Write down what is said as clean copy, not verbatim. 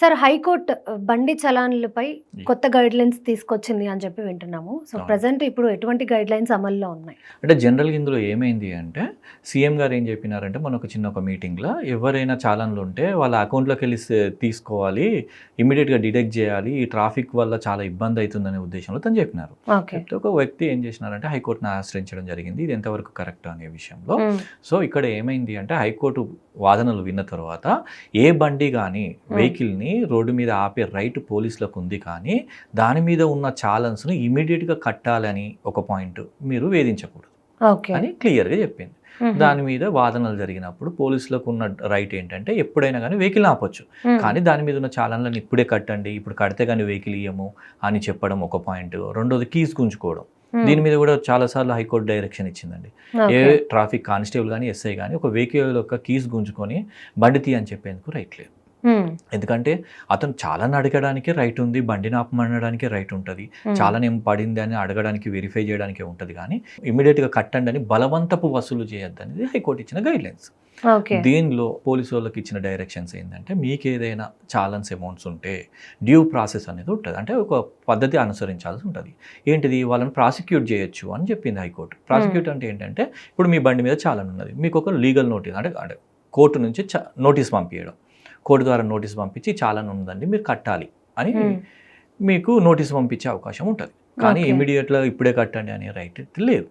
Sir high court బండి చలాన్లపై హ్మ్. కొత్త గైడ్‌లైన్స్ తీసుకొచ్చింది అని చెప్పి వింటున్నాము. సో, అవును. ప్రెజెంట్ ఇప్పుడు ఎటువంటి గైడ్‌లైన్స్ అమల్లో ఉన్నాయి? అంటే జనరల్‌గా ఇందులో ఏమైంది అంటే, సీఎం గారు ఏం చెప్పినారంటే, మొన్న ఒక మీటింగ్‌లో ఎవరైనా చాలన్లు ఉంటే వాళ్ళ అకౌంట్‌లోకెళ్ళి తీసుకోవాలి. ఇమ్మీడియేట్‌గా డిడక్ట్ చేయాలి. ఈ ట్రాఫిక్ వల్ల చాలా ఇబ్బంది అవుతుందనే ఉద్దేశంలో తను చెప్పినారు. ఓకే. చెప్తే ఒక వ్యక్తి ఏం చేసినారంటే, హైకోర్టుని ఆశ్రయించడం జరిగింది. ఇది ఎంతవరకు కరెక్ట్ అనే విషయంలో. హ్మ్. సో, ఇక్కడ ఏమైంది అంటే, హైకోర్టు వాదనలు విన్న తర్వాత ఏ బండి గానీ, వెహికల్‌ని రోడ్డు మీద ఆపే రైట్ పోలీసులకు ఉంది కానీ, దాని మీద ఉన్న ఛాలెన్స్‌ని ఇమ్మీడియేట్‌గా కట్టాలని ఒక పాయింట్ మీరు వేధించకూడదు ఓకే. అని క్లియర్‌గా చెప్పింది. హుహు. దాని మీద వాదనలు జరిగినప్పుడు పోలీసులకు ఉన్న రైట్ ఏంటంటే ఎప్పుడైనా గానీ వెహికల్‌ని ఆపొచ్చు. హ్మ్. కానీ దాని మీద ఉన్న చాలన్లను ఇప్పుడే కట్టండి, ఇప్పుడు కడితే గానీ వెహికల్ ఇయ్యము అని చెప్పడం ఒక పాయింట్. రెండోది కీస్ గుంజుకోవడం. హ్మ్. దీని మీద కూడా చాలా సార్లు హైకోర్టు డైరెక్షన్ ఇచ్చిందండి. ఏ ఓకే. ట్రాఫిక్ కానిస్టేబుల్ గానీ, ఎస్ఐ గానీ ఒక వెహికల్ యొక్క కీస్ గుంజుకొని బండి తీ అని చెప్పేందుకు రైట్ లేదు. హ్మ్. ఎందుకంటే అతను చాలాను అడగడానికే రైట్ ఉంది. బండిని ఆపమనడానికే రైట్ ఉంటది. హ్మ్. చాలానేం పడింది అని అడగడానికి, వెరిఫై చేయడానికే ఉంటది గానీ, ఇమ్మీడియేట్‌గా కట్టండి అని బలవంతపు వసూలు చేయొద్దనేది హైకోర్టు ఇచ్చిన గైడ్‌లైన్స్. ఓకే. దీనిలో పోలీసోళ్ళకి ఇచ్చిన డైరెక్షన్స్ ఏందంటే, మీకేదైనా చాలన్స్ అమౌంట్స్ ఉంటే డ్యూ ప్రాసెస్ అనేది ఉంటది. అంటే ఒక పద్ధతి అనుసరించాల్సి ఉంటది. ఏంటిది? వాళ్ళని ప్రాసిక్యూట్ చేయొచ్చు అని చెప్పింది హైకోర్టు. ప్రాసిక్యూట్ అంటే ఏంటంటే, ఇప్పుడు మీ బండి మీద చాలన్ ఉన్నది. మీకొక లీగల్ నోటీస్ అంటే కోర్టు నుంచి నోటీస్ పంపియడం. కోర్టు ద్వారా నోటీస్ పంపించి చాలాన్ ఉందండి మీరు కట్టాలి అని హ్మ్. మీకు నోటీస్ పంపించే అవకాశం ఉంటది. కానీ ఓకే. ఇమ్మీడియేట్‌గా ఇప్పుడే కట్టండి అనే రైట్ అయితే లేదు.